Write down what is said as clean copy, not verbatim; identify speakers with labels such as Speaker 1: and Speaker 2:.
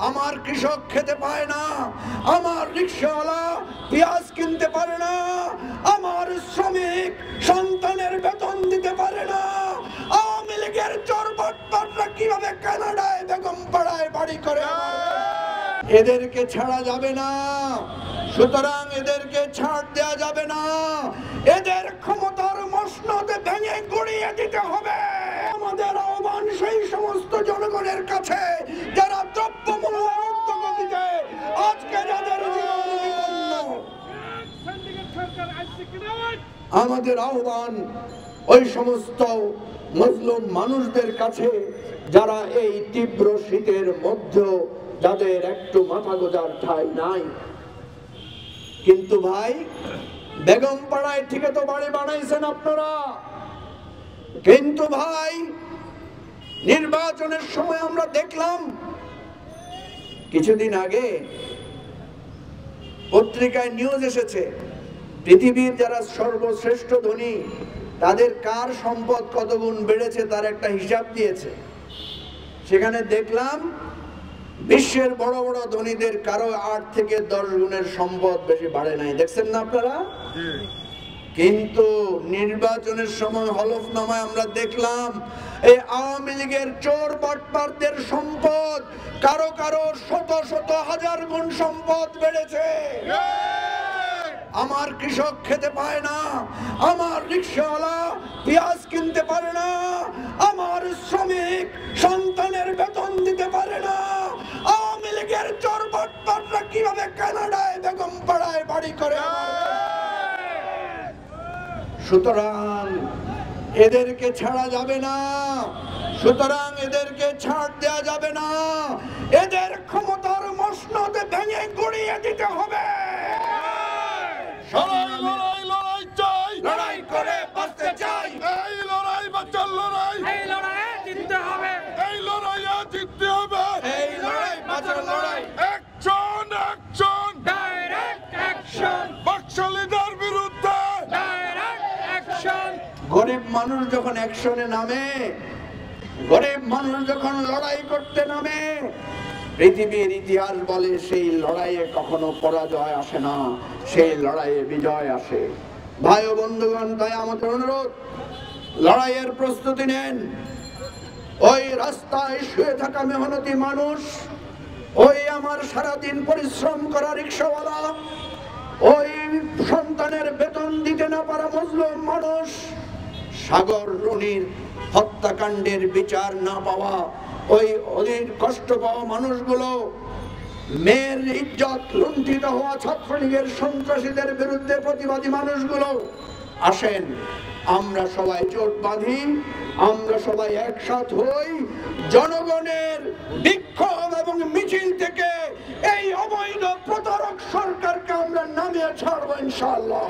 Speaker 1: আমার কৃষক খেতে পায় না, আমার রিকশাওয়ালা পেঁয়াজ কিনতে পারে না, আমার শ্রমিক সন্তানের বেতন দিতে পারে না। আওয়ামী লীগের চোরবাটপাররা কিভাবে কানাডায় বেগমপাড়ায় বাড়ি করে, এদেরকে ছাড়া যাবে না। সুতরাং এদেরকে ছাড় দেওয়া যাবে না। এদের ক্ষমতার মসনদে ভেঙে গুড়িয়ে দিতে হবে। আমাদের আহ্বান সেই সমস্ত জনগণের কাছে যারা দ্রব্যমূল্য ঊর্ধ্বগতিতে আজকে যাদের জীবন বিপন্ন, আমাদের আহ্বান ওই সমস্ত মজলুম মানুষদের কাছে যারা এই তীব্র শীতের মধ্যে যাদের একটু মাথা গোজার ঠাঁই নাই। কিন্তু ভাই, বেগমপাড়ায় থেকে তো বাড়ি বানাইছেন আপনারা, কিন্তু ভাই নির্বাচনের সময় আমরা দেখলাম কিছুদিন আগে পত্রিকায় নিউজ এসেছে, পৃথিবীর যারা সর্বশ্রেষ্ঠ ধনী তাদের কার সম্পদ কত গুণ বেড়েছে তার একটা হিসাব দিয়েছে। সেখানে দেখলাম বিশ্বের বড় বড় ধনীদের কারো 8 থেকে 10 গুণের সম্পদ বেশি বাড়ে নাই। দেখছেন না আপনারা? কিন্তু নির্বাচনের সময় হলফনামায় আমরা দেখলাম এই আওয়ামী লীগের চোর বাটপারদের সম্পদ কারো কারো শত শত হাজার গুণ সম্পদ বেড়েছে। আমার কৃষক খেতে পায় না, আমার রিকশাওয়ালা পেঁয়াজ কিনতে পারে না, আমার শ্রমিক সন্তানের বেতন দিতে পারে না। আওয়ামী লীগের চোরবাটপাররা কিভাবে কানাডায় বেগমপাড়ায় বাড়ি করে। সুতরাং এদেরকে ছাড়া যাবে না, সুতরাং এদেরকে ছাড় দেওয়া যাবে না। এদের ক্ষমতার মসনদে ভেঙে গুড়িয়ে দিতে হবে। লড়াই করে বাঁচতে চাই, এই লড়াই বাঁচার লড়াই, এই লড়াইয়ে জিততে হবে, এই লড়াইয়ে জিততে হবে, এই লড়াই বাঁচার লড়াই। অ্যাকশন অ্যাকশন, ডাইরেক্ট অ্যাকশন, বাকশালীদের বিরুদ্ধে ডাইরেক্ট অ্যাকশন। গরিব মানুষ যখন অ্যাকশনে নামে, গরিব মানুষ যখন লড়াই করতে নামে, পৃথিবীর ইতিহাস বলে সেই লড়াইয়ে কখনো পরাজয় আসে না, সেই লড়াইয়ে বিজয় আসে। ভাই ও বন্ধুগণ, তাই আমাদের অনুরোধ, লড়াইয়ের প্রস্তুতি নেন। ওই রাস্তায় শুয়ে থাকা মেহনতি মানুষ, ওই আমার সারাদিন পরিশ্রম করা রিকশাওয়ালা, ওই সন্তানের বেতন দিতে না পারা মজলুম মানুষ, সাগর রুনির হত্যাকাণ্ডের বিচার না পাওয়া ওই অধীর কষ্ট পাওয়া মানুষগুলো, মেয়ের ইজ্জত লুণ্ঠিত হওয়া ছাত্রলীগের সন্ত্রাসীদের বিরুদ্ধে প্রতিবাদী মানুষগুলো, আসেন আমরা সবাই জোট বাঁধি, আমরা সবাই একসাথ হই। জনগণের বিক্ষোভ এবং মিছিল থেকে এই অবৈধ প্রতারক সরকারকে আমরা নামিয়ে ছাড়বো ইনশাআল্লাহ।